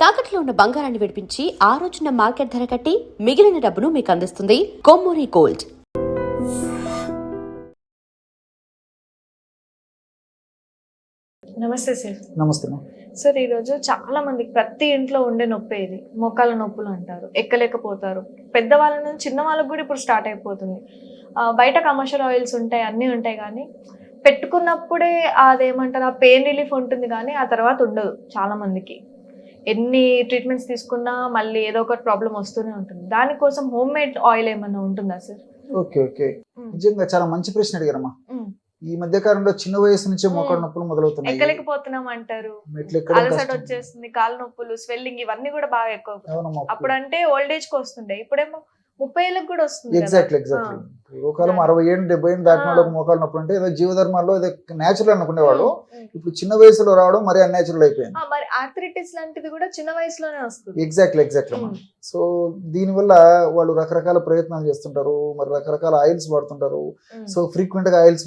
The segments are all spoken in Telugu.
తాకట్లో ఉన్న బంగారాన్ని విడిపించి ఆ రోజున మార్కెట్ ధర కట్టి మిగిలిన డబ్బును మీకు అందిస్తుంది కొమ్మూరి గోల్డ్. నమస్తే సార్. నమస్తే. సార్, ఈరోజు చాలా మందికి ప్రతి ఇంట్లో ఉండే నొప్పి ఇది మోకాళ్ళ నొప్పులు అంటారు. ఎక్కలేకపోతారు. పెద్దవాళ్ళ నుంచి చిన్న వాళ్ళకి కూడా ఇప్పుడు స్టార్ట్ అయిపోతుంది. బయట కమర్షియల్ ఆయిల్స్ ఉంటాయి, అన్నీ ఉంటాయి, కానీ పెట్టుకున్నప్పుడే అదేమంటారు, ఆ పెయిన్ రిలీఫ్ ఉంటుంది, కానీ ఆ తర్వాత ఉండదు. చాలా మందికి ఎన్ని ట్రీట్మెంట్స్ తీసుకున్నా మళ్ళీ ఏదో ఒకటి ప్రాబ్లం వస్తూనే ఉంటుంది. దానికోసం హోమ్ మేడ్ ఆయిల్ ఏమన్నా ఉంటుందా సార్? ఓకే ఓకే, నిజంగా చాలా మంచి ప్రశ్న అడిగారమ్మా. ఈ మధ్య కాలంలో చిన్న వయసు నుంచే మోకాళ్ళ నొప్పులు మొదలవుతున్నాయి. ఎక్కలేకపోతున్నాం అంటారు, అలసట వచ్చేస్తుంది, కాళ్ళ నొప్పులు, స్వెల్లింగ్, ఇవన్నీ కూడా బాగా ఎక్కువ. అప్పుడు అంటే ఓల్డ్ ఏజ్ కి వస్తుండే, ఇప్పుడేమో 30 ఏళ్ళకి కూడా వస్తుంది. ఎగ్జాక్ట్లీ. పూర్వకాలం 60 ఏళ్ళు 70 ఏళ్ళు దాటిన వాళ్ళకి మోకాళ్ళ నొప్పులు అంటే ఏదో జీవధర్మాల్లో ఏదో నేచురల్ అనుకునేవాళ్ళు. ఇప్పుడు చిన్న వయసులో రావడం మరి అన్యాచురల్ అయిపోయింది. మరి ఆర్థరైటిస్ లాంటిది కూడా చిన్న వయసులోనే వస్తుంది. ఎగ్జాక్ట్లీ. సో దీనివల్ల వాళ్ళు రకరకాల ప్రయత్నాలు చేస్తుంటారు, మరి రకరకాల ఆయిల్స్ వాడుతుంటారు. సో ఫ్రీక్వెంట్ గా ఆయిల్స్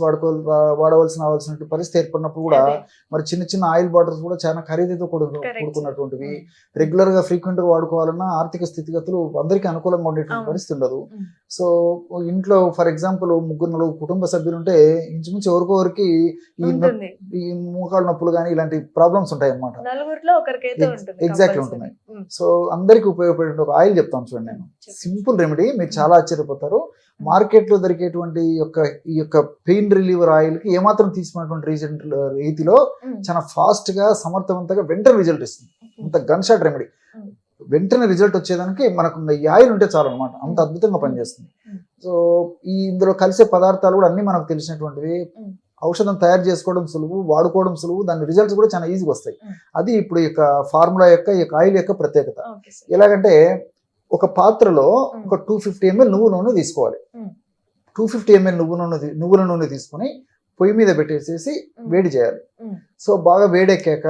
వాడవలసిన పరిస్థితి ఏర్పడినప్పుడు కూడా మరి చిన్న చిన్న ఆయిల్ బాటిల్స్ కూడా చాలా ఖరీదుతో కూడుకున్నటువంటివి. రెగ్యులర్ గా ఫ్రీక్వెంట్ గా వాడుకోవాలన్నా ఆర్థిక స్థితిగతులు అందరికీ అనుకూలంగా ఉండేటువంటి పరిస్థితి ఉండదు. సో ఇంట్లో ఫర్ ఎగ్జాంపుల్ 3-4 కుటుంబ సభ్యులు ఉంటే ఇంచుమించు ఎవరికొరికి ఈ మోకాళ్ళ నొప్పులు కానీ ఇలాంటి ప్రాబ్లమ్స్ ఉంటాయి అన్నమాట. ఎగ్జాక్ట్లీ ఉంటున్నాయి. సో అందరికి ఉపయోగపడే ఒక ఆయిల్ చెప్తాను చూడండి. నేను సింపుల్ రెమెడీ, మీరు చాలా ఆశ్చర్యపోతారు. మార్కెట్ లో దొరికేటువంటి ఈ యొక్క పెయిన్ రిలీవర్ ఆయిల్ కి ఏమాత్రం తీసుకున్నటువంటి రీతిలో చాలా ఫాస్ట్ గా సమర్థవంతంగా వెంటనే రిజల్ట్ ఇస్తుంది. అంత గన్ షాట్ రెమెడీ. వెంటనే రిజల్ట్ వచ్చేదానికి మనకు ఈ ఆయిల్ ఉంటే చాలు అనమాట, అంత అద్భుతంగా పనిచేస్తుంది. సో ఇందులో కలిసే పదార్థాలు కూడా అన్ని మనకు తెలిసినటువంటివి. ఔషధం తయారు చేసుకోవడం సులువు, వాడుకోవడం సులువు, దాని రిజల్ట్స్ కూడా చాలా ఈజీగా వస్తాయి. అది ఇప్పుడు ఈ ఫార్ములా యొక్క ఈ ఆయిల్ యొక్క ప్రత్యేకత. ఎలాగంటే ఒక పాత్రలో ఒక 250 ml నువ్వు నూనె తీసుకోవాలి. 250 ml నువ్వుల నూనె తీసుకొని పొయ్యి మీద పెట్టేసేసి వేడి చేయాలి. సో బాగా వేడెక్కాక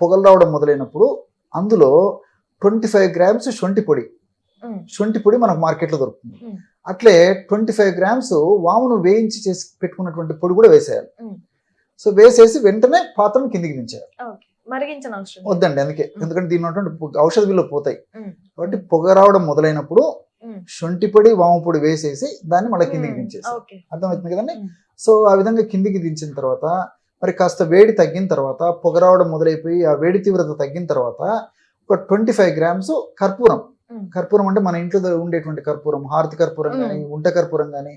పొగలు రావడం మొదలైనప్పుడు అందులో 25 grams శొంఠి పొడి మనకు మార్కెట్లో దొరుకుతుంది. అట్లే 25 grams వామును వేయించి చేసి పెట్టుకున్నటువంటి పొడి కూడా వేసేయాలి. సో వేసేసి వెంటనే పాత్రను కిందికి దించేయాలి. వద్దండి, ఎందుకంటే దీని ఉన్నటువంటి ఔషధ విలువ పోతాయి. కాబట్టి పొగ రావడం మొదలైనప్పుడు శొంఠి పొడి వాము పొడి వేసేసి దాన్ని మళ్ళీ కిందికి దించేసి, అర్థమవుతుంది కదండి. సో ఆ విధంగా కిందికి దించిన తర్వాత మరి కాస్త వేడి తగ్గిన తర్వాత, పొగ రావడం మొదలైపోయి ఆ వేడి తీవ్రత తగ్గిన తర్వాత ఒక 25 grams కర్పూరం అంటే మన ఇంట్లో ఉండేటువంటి కర్పూరం, హారతి కర్పూరం కానీ, ఉంట కర్పూరం కానీ,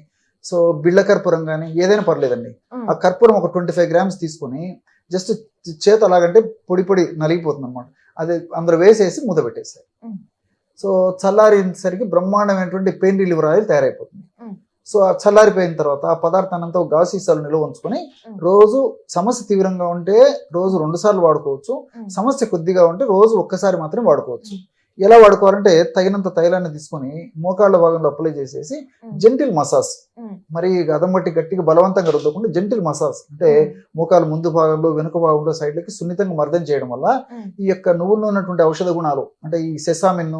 సో బిళ్ళ కర్పూరం కానీ ఏదైనా పర్లేదండి. ఆ కర్పూరం ఒక 25 grams తీసుకొని జస్ట్ చేత అలాగంటే పొడి నలిగిపోతుంది అనమాట. అది అందులో వేసేసి మూత పెట్టేసారు. సో చల్లారేసరికి బ్రహ్మాండమైనటువంటి పెయిన్ రిలీవర్ ఆయిల్ తయారైపోతుంది. సో ఆ చల్లారిపోయిన తర్వాత ఆ పదార్థాన్ని అంతా గాజు సీసాలు నిల్వ ఉంచుకొని రోజు, సమస్య తీవ్రంగా ఉంటే రోజు 2 సార్లు వాడుకోవచ్చు, సమస్య కొద్దిగా ఉంటే రోజు ఒక్కసారి మాత్రమే వాడుకోవచ్చు. ఎలా వాడుకోవాలంటే తగినంత తైలాన్ని తీసుకొని మోకాళ్ళ భాగంలో అప్లై చేసేసి జెంటిల్ మసాజ్, మరి అదం బట్టి గట్టిగా బలవంతంగా రుద్దకుండా జెంటిల్ మసాజ్ అంటే మోకాలు ముందు భాగంలో, వెనుక భాగంలో, సైడ్లకి సున్నితంగా మర్దన చేయడం వల్ల ఈ యొక్క నువ్వుల్లో ఉన్నటువంటి ఔషధ గుణాలు అంటే ఈ సెసామిన్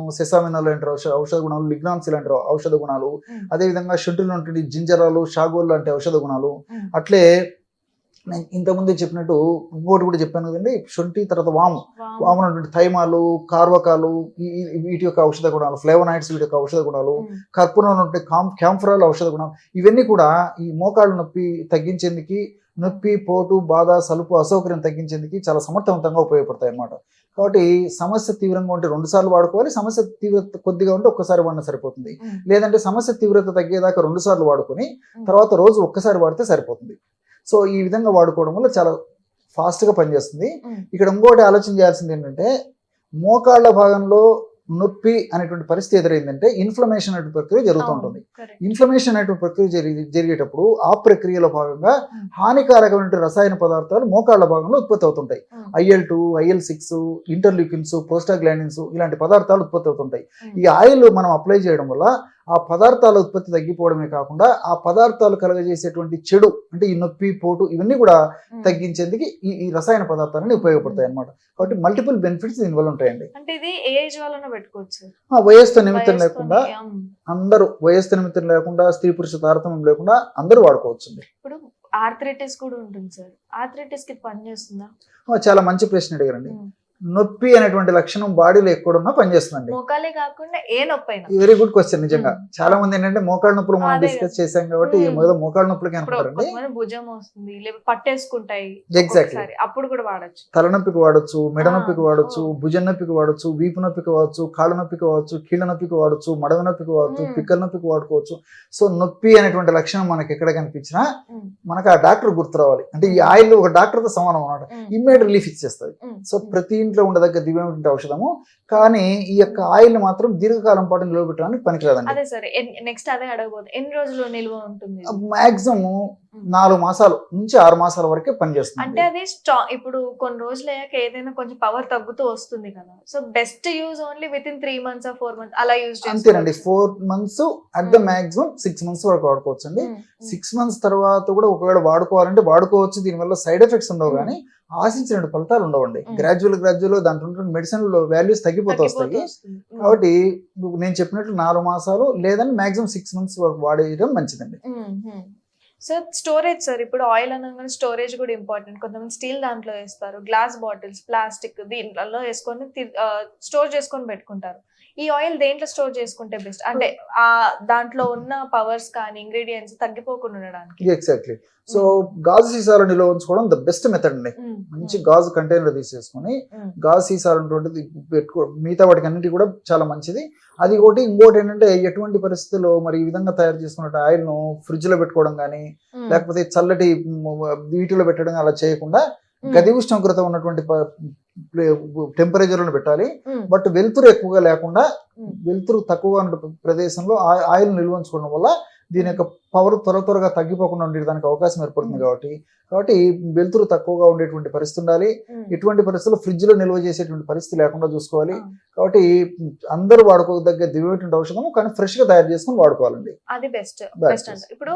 లాంటి ఔషధ గుణాలు, లిగ్నాన్స్ లాంటి ఔషధ గుణాలు, అదేవిధంగా శొంఠిలో ఉన్నటువంటి జింజరాలు, షాగోల్ లాంటి ఔషధ గుణాలు, అట్లే నేను ఇంతకుముందే చెప్పినట్టు ఇంకోటి కూడా చెప్పాను కదండి, శొంఠి తర్వాత వాము ఉన్నటువంటి థైమాలు, కార్వకాలు, వీటి యొక్క ఔషధ గుణాలు, ఫ్లేవనాయిడ్స్ వీటి యొక్క ఔషధ గుణాలు, కర్పూరం ఉన్నటువంటి క్యాంఫరాల్ ఔషధ గుణాలు, ఇవన్నీ కూడా ఈ మోకాళ్ళ నొప్పి తగ్గించేందుకు, నొప్పి, పోటు, బాధ, సలుపు, అసౌకర్యం తగ్గించేందుకు చాలా సమర్థవంతంగా ఉపయోగపడతాయి అన్నమాట. కాబట్టి సమస్య తీవ్రంగా ఉంటే 2 సార్లు వాడుకోవాలి, సమస్య తీవ్రత కొద్దిగా ఉంటే ఒక్కసారి వాడినా సరిపోతుంది. లేదంటే సమస్య తీవ్రత తగ్గేదాకా 2 సార్లు వాడుకొని తర్వాత రోజు ఒక్కసారి వాడితే సరిపోతుంది. సో ఈ విధంగా వాడుకోవడం వల్ల చాలా ఫాస్ట్గా పనిచేస్తుంది. ఇక్కడ ఇంకోటి ఆలోచన చేయాల్సింది ఏంటంటే, మోకాళ్ళ భాగంలో నొప్పి అనేటువంటి పరిస్థితి ఎదురైందంటే ఇన్ఫ్లమేషన్ అనే ప్రక్రియ జరుగుతూ ఉంటుంది. ఇన్ఫ్లమేషన్ అనే ప్రక్రియ జరిగేటప్పుడు ఆ ప్రక్రియలో భాగంగా హానికారకమైన రసాయన పదార్థాలు మోకాళ్ళ భాగంలో ఉత్పత్తి అవుతుంటాయి. IL-2, IL-6, ఇంటర్ల్యూకిన్స్, ప్రోస్టాగ్లాండిన్స్ ఇలాంటి పదార్థాలు ఉత్పత్తి అవుతుంటాయి. ఈ ఆయిల్ మనం అప్లై చేయడం వల్ల ఆ పదార్థాల ఉత్పత్తి తగ్గిపోవడమే కాకుండా ఆ పదార్థాలు కలగజేసేటువంటి చెడు అంటే ఈ నొప్పి, పోటు ఇవన్నీ కూడా తగ్గించేందుకు ఈ రసాయన పదార్థాలని ఉపయోగపడతాయి అన్నమాట. కాబట్టి మల్టిపుల్ బెనిఫిట్స్ దీనివల్ల ఉంటాయండి. అంటే ఇది ఏ ఏజ్ వాళ్ళైనా పెట్టుకోవచ్చు, వయస్సు నిమిత్తం లేకుండా అందరూ, వయస్సు నిమిత్తం లేకుండా, స్త్రీ పురుష తారతమ్యం లేకుండా అందరూ వాడుకోవచ్చు. ఇప్పుడు ఆర్థరైటిస్ కూడా ఉంటుంది సార్, ఆర్థరైటిస్ కి పని చేస్తుందా? చాలా మంచి ప్రశ్న అడిగారండి. నొప్పి అనేటువంటి లక్షణం బాడీలో ఎక్కడున్నా పనిచేస్తుందండి. మోకాలే కాకుండా ఏ నొప్పి అయినా. Very good question. నిజంగా చాలా మంది ఏంటంటే మోకాళ్ళ నొప్పులు మనం అదే డిస్కస్ చేసాం కాబట్టి మొదలు మోకాళ్ళ నొప్పులకి అనుకుంటారండి. కొంతమంది భుజం వస్తుంది, లేకపోతే పట్టేసుకుంటాయి, ఎగ్జాక్ట్లీ ఒక్కొక్కసారి అప్పుడు కూడా వాడచ్చు. తలనొప్పికి వాడచ్చు, మెడ నొప్పికి వాడచ్చు, భుజం నొప్పికి వాడచ్చు, వీపు నొప్పికి వాడచ్చు, కాళ్ళ నొప్పికి వాడచ్చు, కీళ్ళ నొప్పికి వాడచ్చు, మడమ నొప్పికి వాడచ్చు, పిక్కల నొప్పికి వాడుకోవచ్చు. సో నొప్పి అనేటువంటి లక్షణం మనకి ఎక్కడ కనిపించినా మనకు ఆ డాక్టర్ గుర్తు రావాలి. అంటే ఈ ఆయిల్ ఒక డాక్టర్ తో సమానం అన్నమాట. ఇమ్మీడియట్ రిలీఫ్ ఇచ్చేస్తుంది. సో ప్రతి ఇంట్లో ఉండదగ్గ దివ్యమైనటువంటి ఔషధము. కానీ ఈ యొక్క ఆయిల్ మాత్రం దీర్ఘకాలం పాటు నిలవబెట్టడానికి పనికిరాదండి. అదే సరే, నెక్స్ట్ అదే అడగబోతుంది, ఎన్ని రోజులు నిల్వ ఉంటుంది? మాక్సిమం 4 మాసాల నుంచి 6 మాసాల వరకే పనిచేస్తుంది. అంటే అది స్ట్రాంగ్. ఇప్పుడు కొన్ని రోజులు అయ్యాక ఏదైనా కొంచెం పవర్ తగ్గుతూ వస్తుంది కదా, so best use only with in 3 months or 4 months అలా యూజ్ అంతేనండి. 4 months at the maximum 6 months వరకు వాడుకోవచ్చు అండి. 6 months తర్వాత కూడా ఒకవేళ వాడుకోవాలంటే వాడుకోవచ్చు. దీనివల్ల సైడ్ ఎఫెక్ట్స్ ఉండవు, కానీ ఆశించిన ఫలితాలు ఉండవండి. గ్రాడ్యువల్ దాంట్లో మెడిసిన్ వాల్యూస్ తగ్గిపోతూ వస్తాయి. కాబట్టి నేను చెప్పినట్లు 4 మాసాలు లేదని మాక్సిమం 6 months వరకు వాడేయడం మంచిదండి. సార్ స్టోరేజ్, సార్ ఇప్పుడు ఆయిల్ అనగానే స్టోరేజ్ కూడా ఇంపార్టెంట్. కొంతమంది స్టీల్ దాంట్లో వేస్తారు, గ్లాస్ బాటిల్స్, ప్లాస్టిక్ దీంట్లో వేసుకొని స్టోర్ చేసుకొని పెట్టుకుంటారు. ఈ ఆయిల్ దేంట్లో స్టోర్ చేసుకుంటే బెస్ట్? అంటే ఆ దాంట్లో ఉన్న పవర్స్ కానీ ఇంగ్రీడియంట్స్ తగ్గిపోకుండా ఉండడానికి. ఎగ్జాక్ట్లీ. సో గాజు సీసాలు నిల్వ ఉంచుకోవడం ద బెస్ట్ మెథడ్ అండి. మంచి గాజు కంటైనర్ తీసేసుకొని గాజు సీసాలు అటువంటిది పెట్టుకో, మిగతా వాటికి అన్నిటి కూడా చాలా మంచిది. అది ఒకటి. ఇంకోటి ఏంటంటే ఎటువంటి పరిస్థితుల్లో మరి ఈ విధంగా తయారు చేసుకున్న ఆయిల్ ను ఫ్రిడ్జ్ లో పెట్టుకోవడం కానీ, లేకపోతే చల్లటి వీటిలో పెట్టడం అలా చేయకుండా గది ఉష్ణోగ్రత ఉన్నటువంటి టెంపరేచర్ లో పెట్టాలి. బట్ వెలుతురు ఎక్కువగా లేకుండా, వెలుతురు తక్కువగా ఉన్న ప్రదేశంలో ఆయిల్ నిల్వ ఉంచుకోవడం వల్ల దీని యొక్క పవర్ త్వరగా తగ్గిపోకుండా ఉండేదానికి అవకాశం ఏర్పడుతుంది. కాబట్టి వెలుతురు తక్కువగా ఉండేటువంటి పరిస్థితి ఉండాలి. ఎటువంటి పరిస్థితుల్లో ఫ్రిడ్జ్ లో నిల్వ చేసేటువంటి పరిస్థితి లేకుండా చూసుకోవాలి. కాబట్టి అందరూ వాడుకోదగ్గ దివ్యమైనటువంటి ఔషధం, కానీ ఫ్రెష్ గా తయారు చేసుకుని వాడుకోవాలండి. అది బెస్ట్ అంటారు. ఇప్పుడు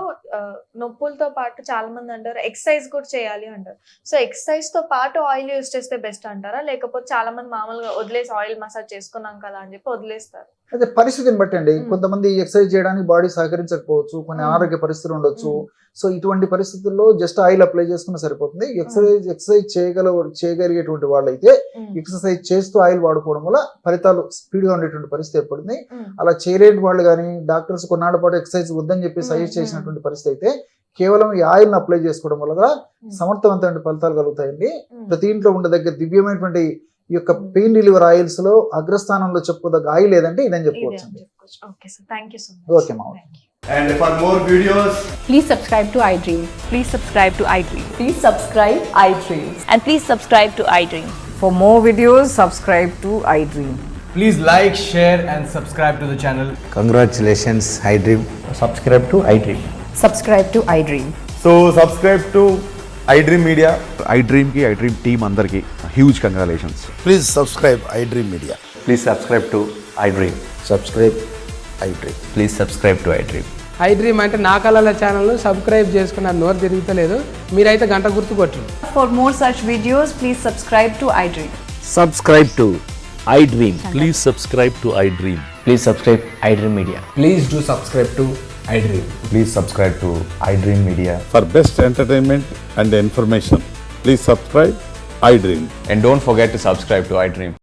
నొప్పులతో పాటు చాలా మంది అంటారు ఎక్సర్సైజ్ కూడా చేయాలి అంటారు. సో ఎక్సర్సైజ్ తో పాటు ఆయిల్ యూజ్ చేస్తే బెస్ట్ అంటారా, లేకపోతే చాలా మంది మామూలుగా వదిలేసి ఆయిల్ మసాజ్ చేసుకున్నాం కదా అని చెప్పి వదిలేస్తారు? అదే పరిస్థితిని బట్టి అండి. కొంతమంది ఎక్సర్సైజ్ చేయడానికి బాడీ సహకరించకపోవచ్చు, కొన్ని అనారోగ్య పరిస్థితులు ఉండొచ్చు. సో ఇటువంటి పరిస్థితుల్లో జస్ట్ ఆయిల్ అప్లై చేసుకున్న సరిపోతుంది. ఎక్సర్సైజ్ చేయగలిగేటువంటి వాళ్ళైతే ఎక్సర్సైజ్ చేస్తూ ఆయిల్ వాడుకోవడం వల్ల ఫలితాలు స్పీడ్ గా ఉండేటువంటి పరిస్థితి ఏర్పడింది. అలా చేయలేని వాళ్ళు కానీ డాక్టర్స్ కొన్నాళ్ళ పాటు ఎక్సర్సైజ్ వద్దని చెప్పి సజెస్ట్ చేసినటువంటి పరిస్థితి అయితే కేవలం ఈ ఆయిల్ అప్లై చేసుకోవడం వల్ల సమర్థవంతమైన ఫలితాలు కలుగుతాయండి. ప్రతి ఇంట్లో ఉండదగ్గ దివ్యమైనటువంటి ఈ యొక్క పెయిన్ రిలీవర్ ఆయిల్స్ లో అగ్రస్థానంలో చెప్పుకోదగ్గ ఆయిల్ ఏదంటే ఇదని చెప్పుకోవచ్చు అండి. Okay sir, thank you so much. Okay మా. And for more videos, Please subscribe to iDream. Please subscribe to iDream. Please subscribe iDream. And please subscribe to iDream. For more videos, subscribe to iDream. please like, share and subscribe to the channel. Congratulations, iDream. Subscribe to iDream. Subscribe to iDream. So subscribe to iDream Media. iDream team andarki huge congratulations. Please subscribe iDream Media. Please subscribe to iDream. Subscribe iDream. Please subscribe to iDream. iDream అంటే నా కళల ఛానల్ను సబ్స్క్రైబ్ చేసుకున్న నోరు తిరుగుతలేదు, మీరైతే గంట గుర్తు కొట్టండి. For more such videos, please subscribe to iDream. Subscribe to iDream. Please subscribe to iDream. Please subscribe iDream Media. Please do subscribe to iDream. Please subscribe to iDream Media. For best entertainment and information, please subscribe iDream. And don't forget to subscribe to iDream.